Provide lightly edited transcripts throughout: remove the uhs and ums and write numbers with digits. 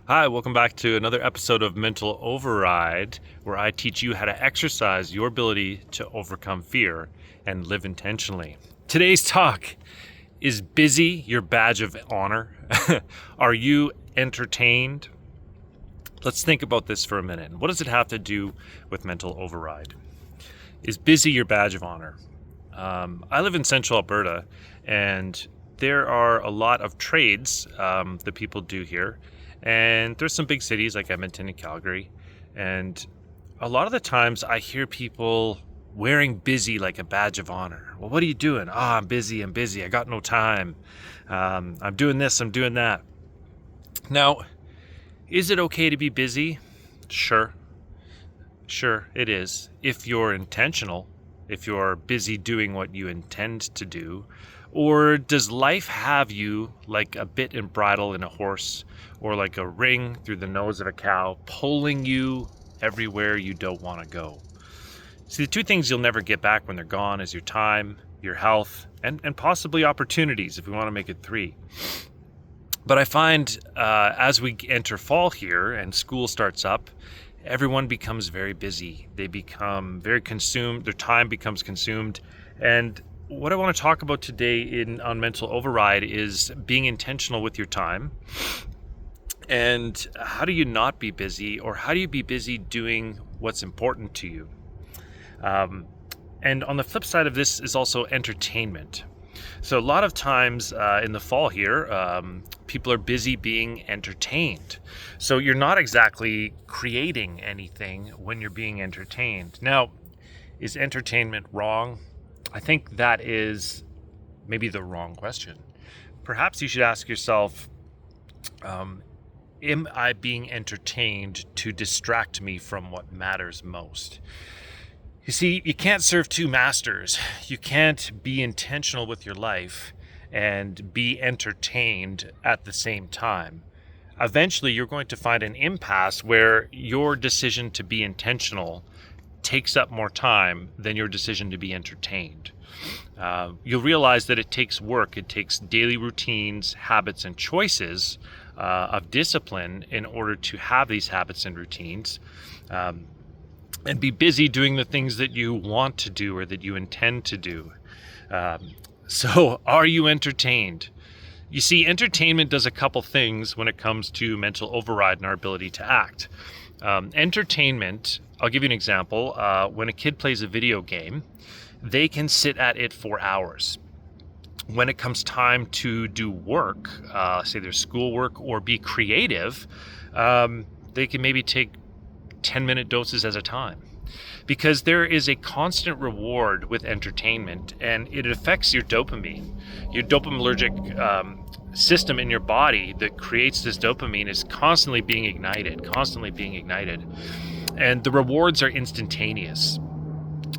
Hi, welcome back to another episode of Mental Override, where I teach you how to exercise your ability to overcome fear and live intentionally. Today's talk is busy your badge of honor? Are you entertained? Let's think about this for a minute. What does it have to do with mental override? Is busy your badge of honor? I live in central Alberta, and there are a lot of trades that people do here. And there's some big cities like Edmonton and Calgary. And a lot of the times I hear people wearing busy like a badge of honor. Well, what are you doing? I'm busy. I got no time. I'm doing this, I'm doing that. Now, is it okay to be busy? Sure, it is. If you're intentional, if you're busy doing what you intend to do, or does life have you like a bit and bridle in a horse, or like a ring through the nose of a cow, pulling you everywhere you don't want to go? See, the two things you'll never get back when they're gone is your time, your health, and possibly opportunities, if we want to make it three. But I find as we enter fall here and school starts up, everyone becomes very busy. They become very consumed. Their time becomes consumed. And what I want to talk about today on Mental Override is being intentional with your time. And how do you not be busy, or how do you be busy doing what's important to you? And on the flip side of this is also entertainment. So a lot of times in the fall here, people are busy being entertained. So you're not exactly creating anything when you're being entertained. Now, is entertainment wrong? I think that is maybe the wrong question. Perhaps you should ask yourself, am I being entertained to distract me from what matters most? You see, you can't serve two masters. You can't be intentional with your life and be entertained at the same time. Eventually, you're going to find an impasse where your decision to be intentional takes up more time than your decision to be entertained. You'll realize that it takes work. It takes daily routines, habits, and choices of discipline in order to have these habits and routines. And be busy doing the things that you want to do or that you intend to do. So are you entertained? You see, entertainment does a couple things when it comes to mental override and our ability to act. Entertainment, I'll give you an example. When a kid plays a video game, they can sit at it for hours. When it comes time to do work, say their schoolwork, or be creative, they can maybe take 10-minute doses at a time, because there is a constant reward with entertainment, and it affects your dopaminergic system in your body that creates this dopamine is constantly being ignited, and the rewards are instantaneous.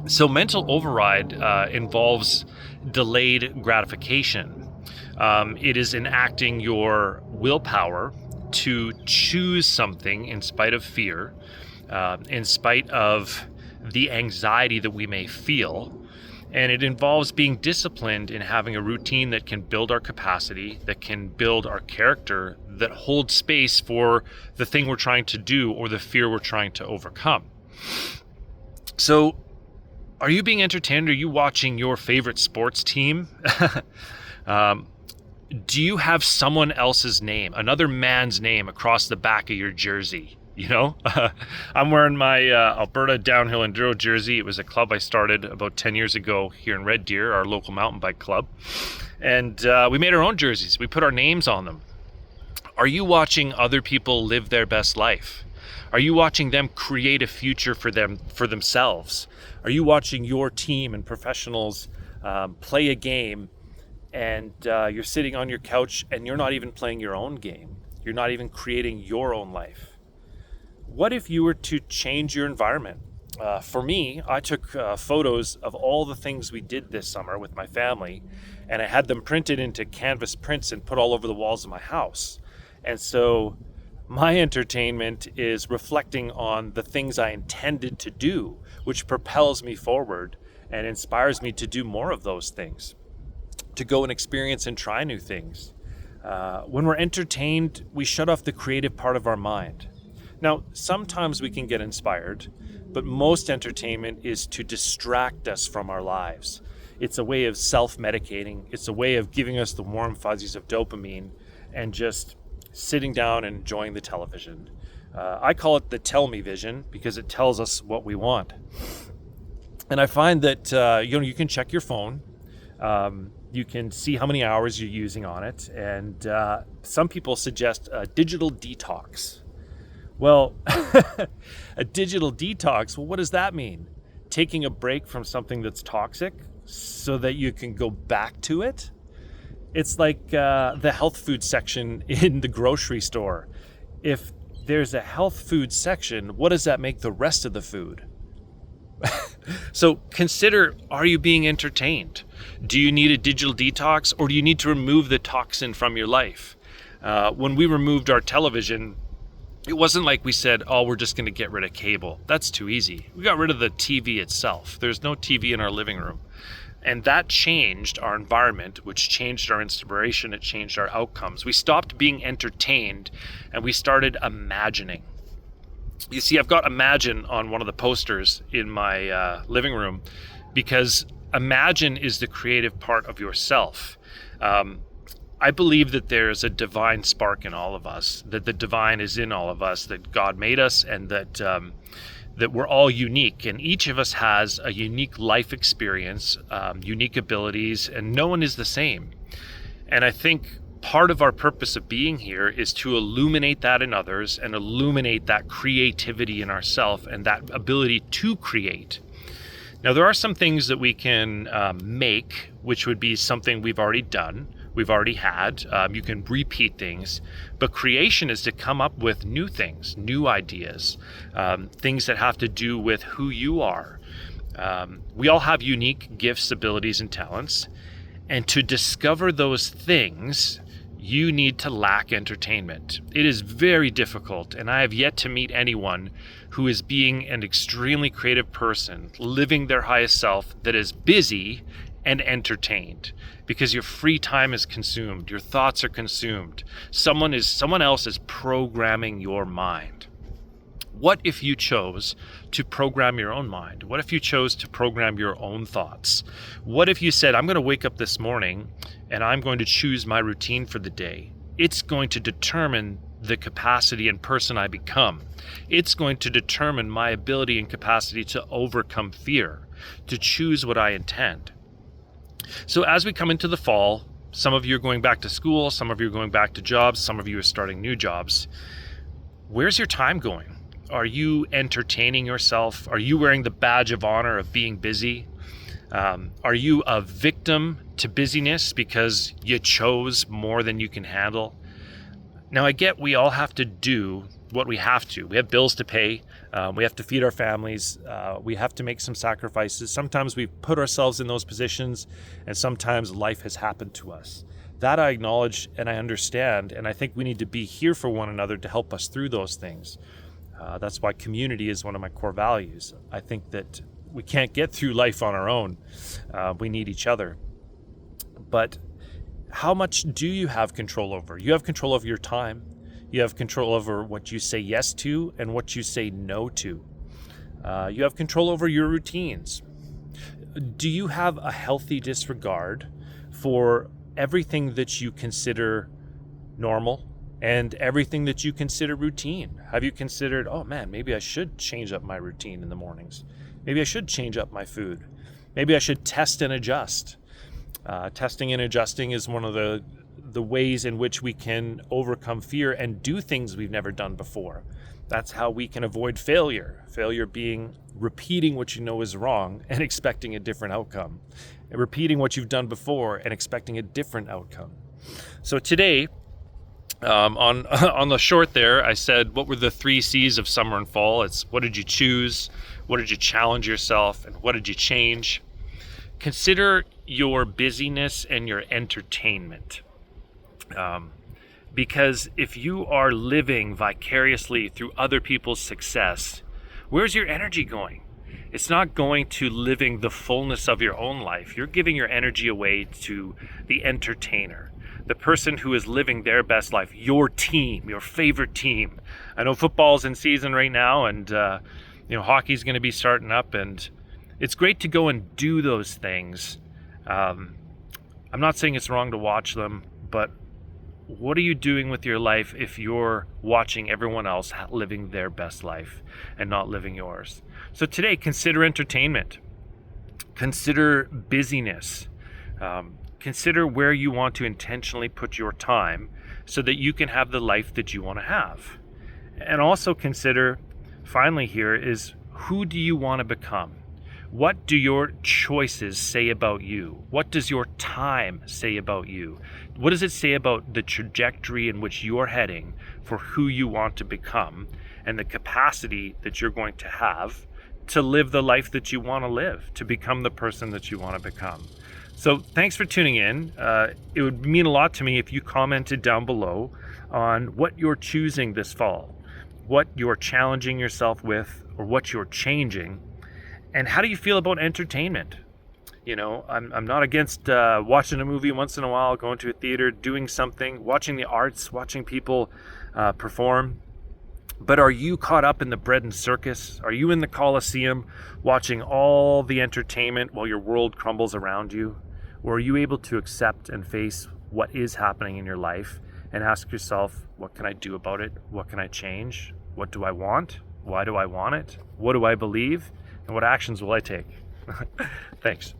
So mental override involves delayed gratification. It is enacting your willpower to choose something in spite of fear, in spite of the anxiety that we may feel. And it involves being disciplined in having a routine that can build our capacity, that can build our character, that holds space for the thing we're trying to do or the fear we're trying to overcome. So, are you being entertained? Are you watching your favorite sports team? Do you have someone else's name, another man's name, across the back of your jersey? You know, I'm wearing my Alberta Downhill Enduro jersey. It was a club I started about 10 years ago here in Red Deer, our local mountain bike club. And we made our own jerseys. We put our names on them. Are you watching other people live their best life? Are you watching them create a future for themselves? Are you watching your team and professionals play a game, and you're sitting on your couch and you're not even playing your own game? You're not even creating your own life. What if you were to change your environment? For me, I took photos of all the things we did this summer with my family, and I had them printed into canvas prints and put all over the walls of my house. And so my entertainment is reflecting on the things I intended to do, which propels me forward and inspires me to do more of those things, to go and experience and try new things. When we're entertained, we shut off the creative part of our mind. Now, sometimes we can get inspired, but most entertainment is to distract us from our lives. It's a way of self-medicating. It's a way of giving us the warm fuzzies of dopamine and just sitting down and enjoying the television. I call it the tell me vision because it tells us what we want. And I find that you can check your phone. You can see how many hours you're using on it. And some people suggest a digital detox. Well, a digital detox, well, what does that mean? Taking a break from something that's toxic so that you can go back to it? It's like the health food section in the grocery store. If there's a health food section, what does that make the rest of the food? So consider, are you being entertained? Do you need a digital detox, or do you need to remove the toxin from your life? When we removed our television, it wasn't like we said, oh, we're just going to get rid of cable. That's too easy. We got rid of the TV itself. There's no TV in our living room. And that changed our environment, which changed our inspiration. It changed our outcomes. We stopped being entertained and we started imagining. You see, I've got Imagine on one of the posters in my living room because imagine is the creative part of yourself. I believe that there's a divine spark in all of us, that the divine is in all of us, that God made us, and that we're all unique. And each of us has a unique life experience, unique abilities, and no one is the same. And I think part of our purpose of being here is to illuminate that in others and illuminate that creativity in ourselves and that ability to create. Now, there are some things that we can make, which would be something we've already done. We've already had. You can repeat things, but creation is to come up with new things, new ideas, things that have to do with who you are. We all have unique gifts, abilities, and talents, and to discover those things, you need to lack entertainment. It is very difficult, and I have yet to meet anyone who is being an extremely creative person, living their highest self, that is busy and entertained, because your free time is consumed, your thoughts are consumed. Someone else is programming your mind. What if you chose to program your own mind? What if you chose to program your own thoughts? What if you said, I'm going to wake up this morning and I'm going to choose my routine for the day? It's going to determine the capacity and person I become. It's going to determine my ability and capacity to overcome fear, to choose what I intend. So as we come into the fall, some of you are going back to school, some of you are going back to jobs, some of you are starting new jobs. Where's your time going? Are you entertaining yourself? Are you wearing the badge of honor of being busy? Are you a victim to busyness because you chose more than you can handle? Now, I get we all have to do what we have to. We have bills to pay. We have to feed our families. We have to make some sacrifices. Sometimes we put ourselves in those positions, and sometimes life has happened to us. That I acknowledge and I understand, and I think we need to be here for one another to help us through those things. That's why community is one of my core values. I think that we can't get through life on our own. We need each other. But how much do you have control over? You have control over your time. You have control over what you say yes to and what you say no to. You have control over your routines. Do you have a healthy disregard for everything that you consider normal and everything that you consider routine? Have you considered, oh man, maybe I should change up my routine in the mornings. Maybe I should change up my food. Maybe I should test and adjust. Testing and adjusting is one of the ways in which we can overcome fear and do things we've never done before. That's how we can avoid failure. Failure being repeating what you know is wrong and expecting a different outcome. And repeating what you've done before and expecting a different outcome. So today, on the short there, I said, what were the 3 C's of summer and fall? It's what did you choose? What did you challenge yourself? And what did you change? Consider your busyness and your entertainment. Because if you are living vicariously through other people's success, where's your energy going? It's not going to living the fullness of your own life. You're giving your energy away to the entertainer. the person who is living their best life, your team, your favorite team. I know football's in season right now, and hockey's going to be starting up, and it's great to go and do those things. I'm not saying it's wrong to watch them, but what are you doing with your life if you're watching everyone else living their best life and not living yours? So today, consider entertainment. Consider busyness. Consider where you want to intentionally put your time so that you can have the life that you want to have. And also consider, finally here, is who do you want to become? What do your choices say about you? What does your time say about you? What does it say about the trajectory in which you're heading for who you want to become and the capacity that you're going to have to live the life that you want to live, to become the person that you want to become? So thanks for tuning in. It would mean a lot to me if you commented down below on what you're choosing this fall, what you're challenging yourself with, or what you're changing. And how do you feel about entertainment? I'm not against watching a movie once in a while, going to a theater, doing something, watching the arts, watching people perform. But are you caught up in the bread and circus? Are you in the Coliseum watching all the entertainment while your world crumbles around you? Or are you able to accept and face what is happening in your life and ask yourself, what can I do about it? What can I change? What do I want? Why do I want it? What do I believe? And what actions will I take? Thanks.